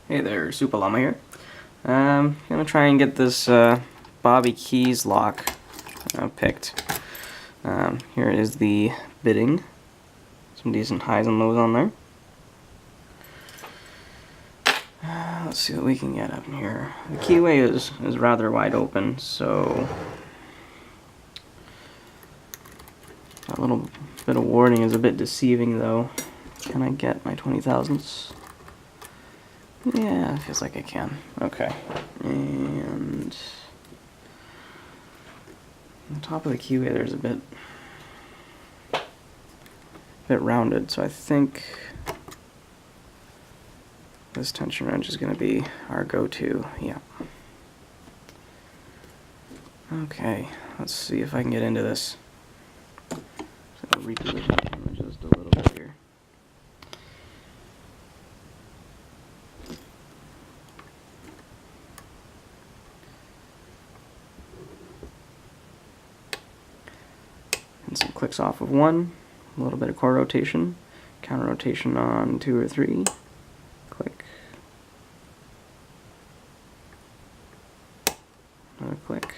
Hey there, Super Llama here. Gonna try and get this Bobby Keyz lock picked. Here is the bitting. Some decent highs and lows on there. Let's see what we can get up in here. The keyway is rather wide open, so a little bit of warning is a bit deceiving though. Can I get my 20,000s? Yeah, it feels like I can. Okay. And on the top of the keyway there's a bit rounded, so I think this tension wrench is going to be our go-to. Yeah. Okay, let's see if I can get into this. So I'll reposition the camera just a little bit here. And some clicks off of one, a little bit of core rotation, counter rotation on 2 or 3, click, another click.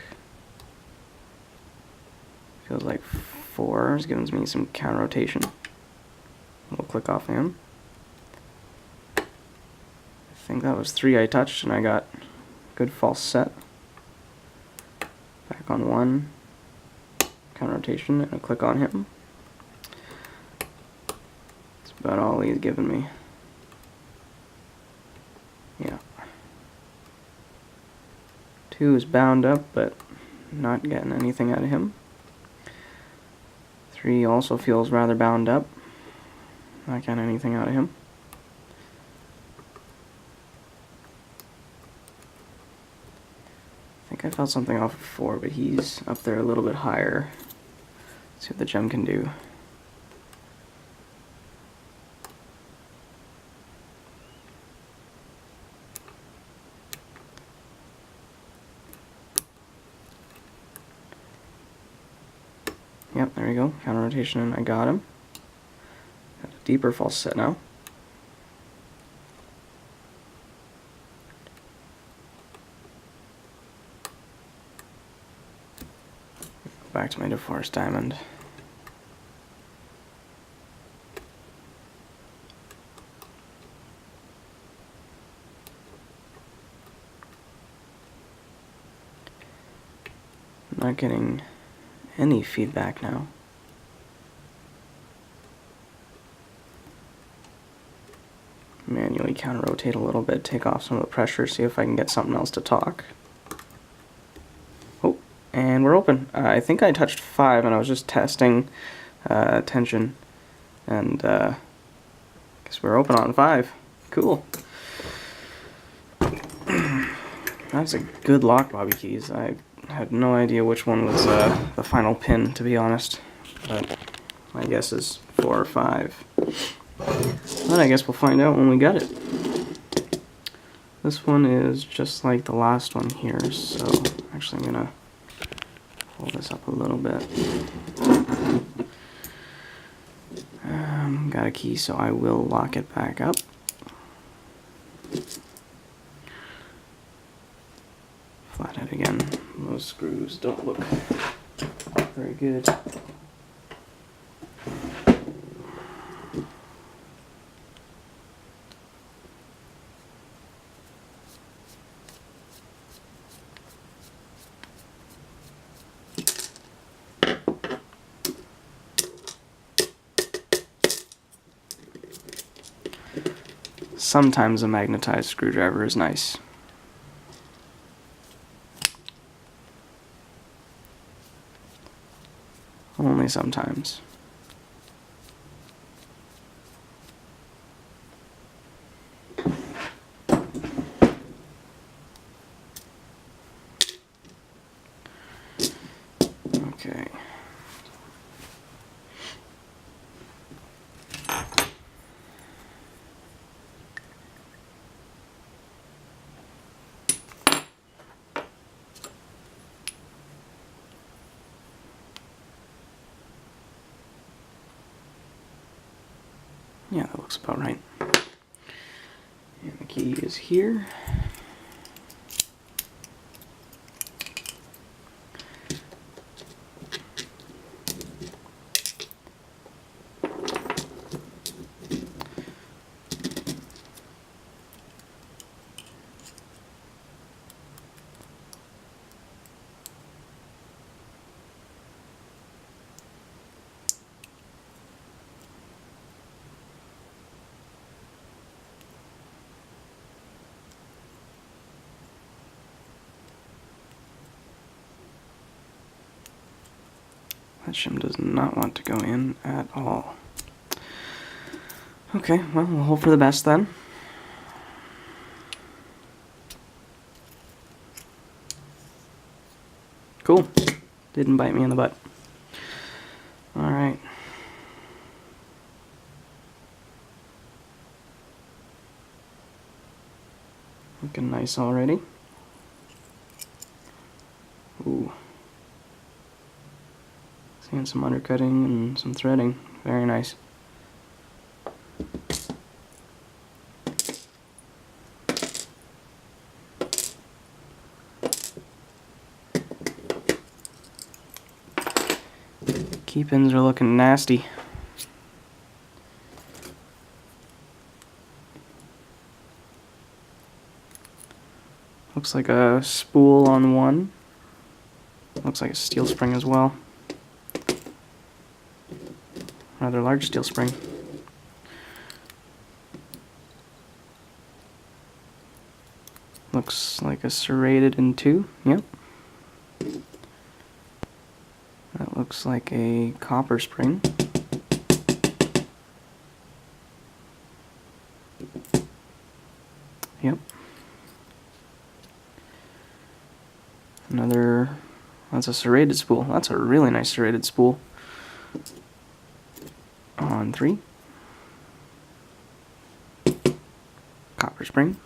Feels like 4 is giving me some counter rotation. We'll click off him. I think that was 3 I touched and I got good false set. Back on 1. Counter rotation and a click on him. That's about all he's given me. Yeah. 2 is bound up, but not getting anything out of him. 3 also feels rather bound up. Not getting anything out of him. I think I felt something off of 4, but he's up there a little bit higher. Let's see what the gem can do. Yep, there we go. Counter rotation, and I got him. Got a deeper false set now. Back to my DeForest diamond. I'm not getting any feedback now. Manually counter rotate a little bit, take off some of the pressure, see if I can get something else to talk. Oh, and we're open. I think I touched 5 and I was just testing tension, and guess we're open on 5. Cool. That's a good lock, Bobby Keyz. I had no idea which one was the final pin, to be honest, but my guess is 4 or 5. But I guess we'll find out when we get it. This one is just like the last one here, so actually I'm gonna pull this up a little bit. Got a key, so I will lock it back up. Flathead again. Those screws don't look very good. Sometimes a magnetized screwdriver is nice. Only sometimes. Okay. Yeah, that looks about right. And the key is here. That shim does not want to go in at all. Okay, well, we'll hope for the best then. Cool. Didn't bite me in the butt. Alright. Looking nice already. Ooh. Seeing some undercutting and some threading. Very nice. Key pins are looking nasty. Looks like a spool on one. Looks like a steel spring as well. Rather large steel spring. Looks like a serrated in two. Yep. That looks like a copper spring. Yep. Another, that's a serrated spool. That's a really nice serrated spool. On three. Copper spring.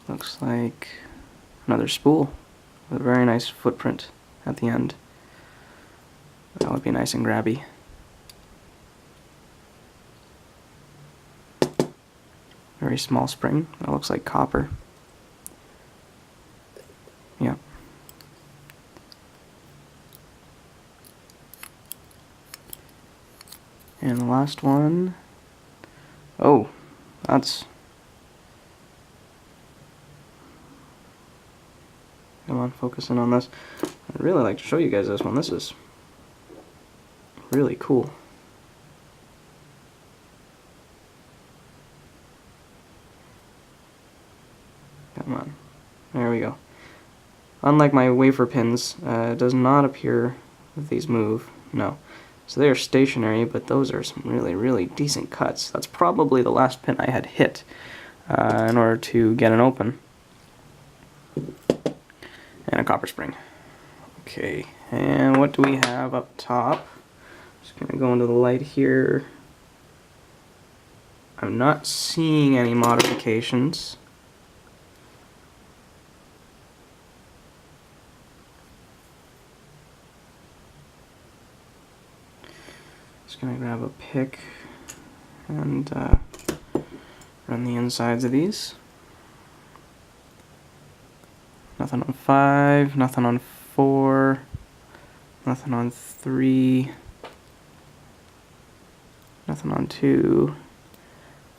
Looks like another spool with a very nice footprint at the end. That would be nice and grabby. Very small spring. That looks like copper. Yep. And the last one. Oh, that's... Come on, focus in on this. I'd really like to show you guys this one. This is really cool. Come on. There we go. Unlike my wafer pins, it does not appear that these move. No. So they are stationary, but those are some really, really decent cuts. That's probably the last pin I had hit in order to get an open. And a copper spring. Okay, and what do we have up top? Just gonna go into the light here. I'm not seeing any modifications. Just gonna grab a pick and run the insides of these. Nothing on 5, nothing on 4, nothing on 3, nothing on 2,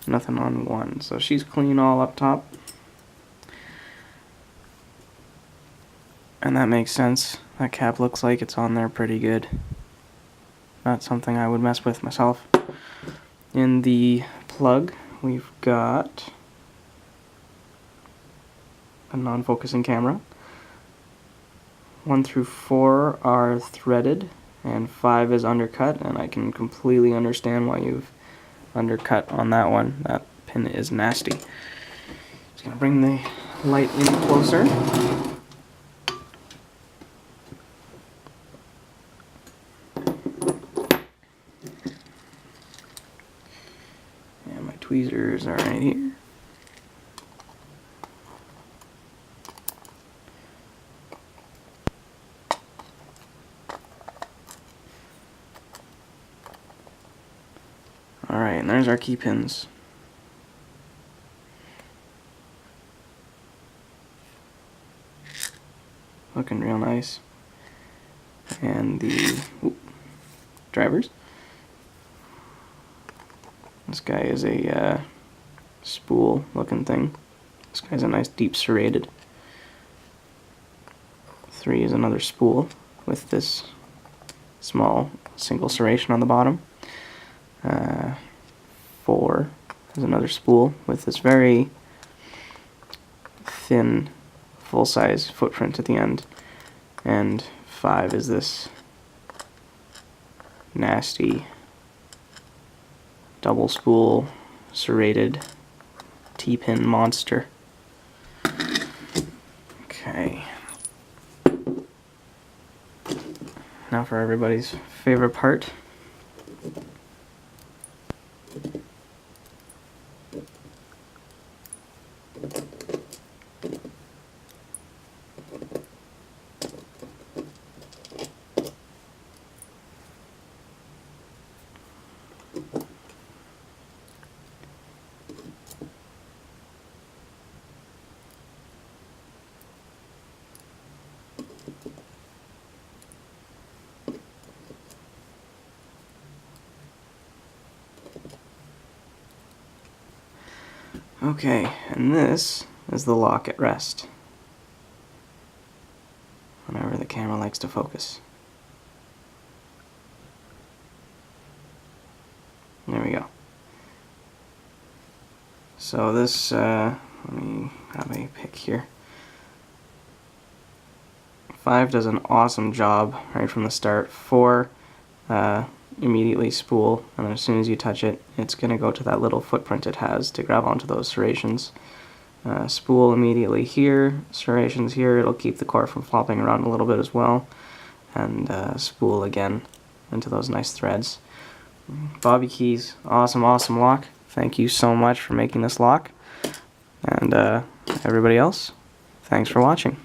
nothing on 1. So she's clean all up top. And that makes sense. That cap looks like it's on there pretty good. Not something I would mess with myself. In the plug, we've got a non-focusing camera. 1 through 4 are threaded, and 5 is undercut, and I can completely understand why you've undercut on that one. That pin is nasty. Just gonna bring the light in closer. And my tweezers are right here. Alright, and there's our key pins. looking real nice. And the drivers. This guy is a spool looking thing. This guy's a nice deep serrated. 3 is another spool with this small single serration on the bottom. 4 is another spool with this very thin full-size footprint at the end. And 5 is this nasty double spool serrated T-pin monster. Okay. Now for everybody's favorite part. Okay, and this is the lock at rest. Whenever the camera likes to focus. There we go. So this, let me have a pick here. 5 does an awesome job right from the start. 4, immediately spool, and then as soon as you touch it, it's going to go to that little footprint it has to grab onto those serrations. Spool immediately here, serrations here, it'll keep the core from flopping around a little bit as well, and spool again into those nice threads. Bobby Keyz, awesome lock. Thank you so much for making this lock, and everybody else, thanks for watching.